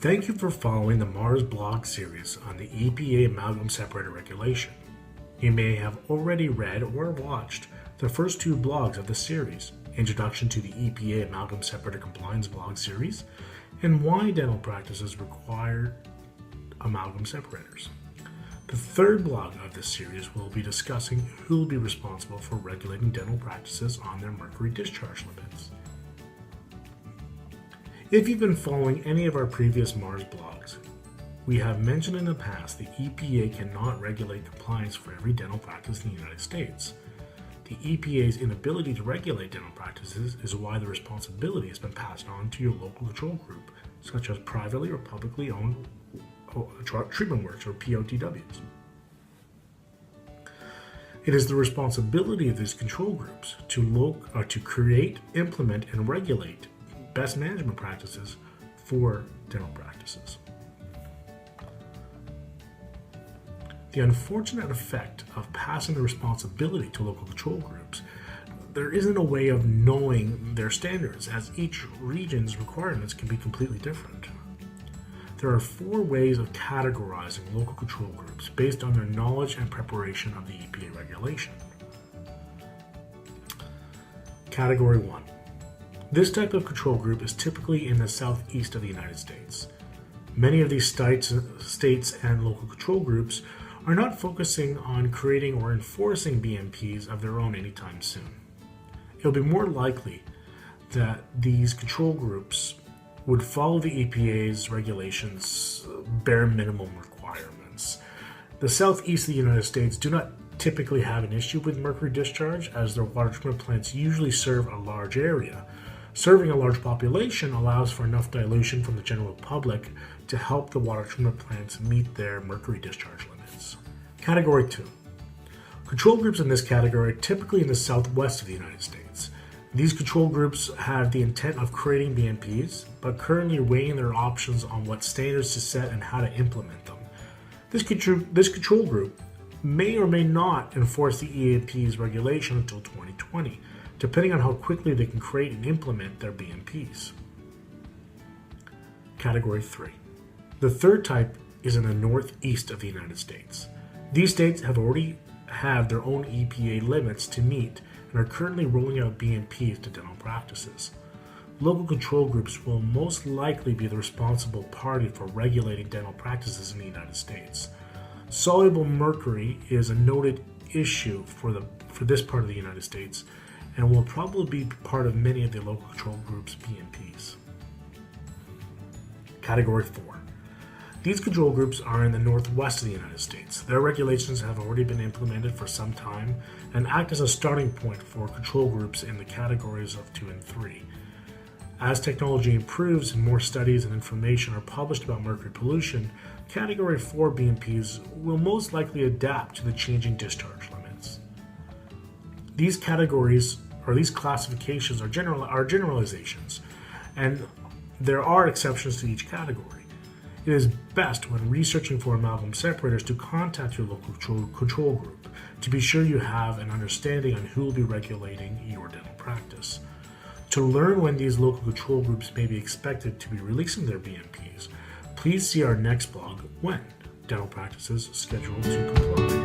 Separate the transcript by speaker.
Speaker 1: Thank you for following the Mars blog series on the EPA Amalgam Separator regulation. You may have already read or watched the first two blogs of the series, Introduction to the EPA Amalgam Separator Compliance blog series, and Why Dental Practices Require Amalgam Separators. The third blog of this series will be discussing who will be responsible for regulating dental practices on their mercury discharge limits. If you've been following any of our previous Mars blogs, we have mentioned in the past the EPA cannot regulate compliance for every dental practice in the United States. The EPA's inability to regulate dental practices is why the responsibility has been passed on to your local control group, such as privately or publicly owned treatment works or POTWs. It is the responsibility of these control groups to create, implement, and regulate best management practices for dental practices. The unfortunate effect of passing the responsibility to local control groups, there isn't a way of knowing their standards, as each region's requirements can be completely different. There are 4 ways of categorizing local control groups based on their knowledge and preparation of the EPA regulation. Category 1. This type of control group is typically in the southeast of the United States. Many of these states and local control groups are not focusing on creating or enforcing BMPs of their own anytime soon. It will be more likely that these control groups would follow the EPA's regulations' bare minimum requirements. The southeast of the United States do not typically have an issue with mercury discharge, as their water treatment plants usually serve a large area. Serving a large population allows for enough dilution from the general public to help the water treatment plants meet their mercury discharge limits. Category 2. Control groups in this category are typically in the southwest of the United States. These control groups have the intent of creating BMPs, but currently weighing their options on what standards to set and how to implement them. This control group may or may not enforce the EAP's regulation until 2020, depending on how quickly they can create and implement their BMPs. Category 3. The third type is in the northeast of the United States. These states have already have their own EPA limits to meet and are currently rolling out BMPs to dental practices. Local control groups will most likely be the responsible party for regulating dental practices in the United States. Soluble mercury is a noted issue for this part of the United States, and will probably be part of many of the local control groups' BMPs. Category 4. These control groups are in the northwest of the United States. Their regulations have already been implemented for some time and act as a starting point for control groups in the categories of 2 and 3. As technology improves and more studies and information are published about mercury pollution, Category 4 BMPs will most likely adapt to the changing discharge limits. These categories or these classifications are generalizations, and there are exceptions to each category. It is best when researching for amalgam separators to contact your local control group to be sure you have an understanding on who will be regulating your dental practice. To learn when these local control groups may be expected to be releasing their BMPs, please see our next blog, When Dental Practices Scheduled to Comply.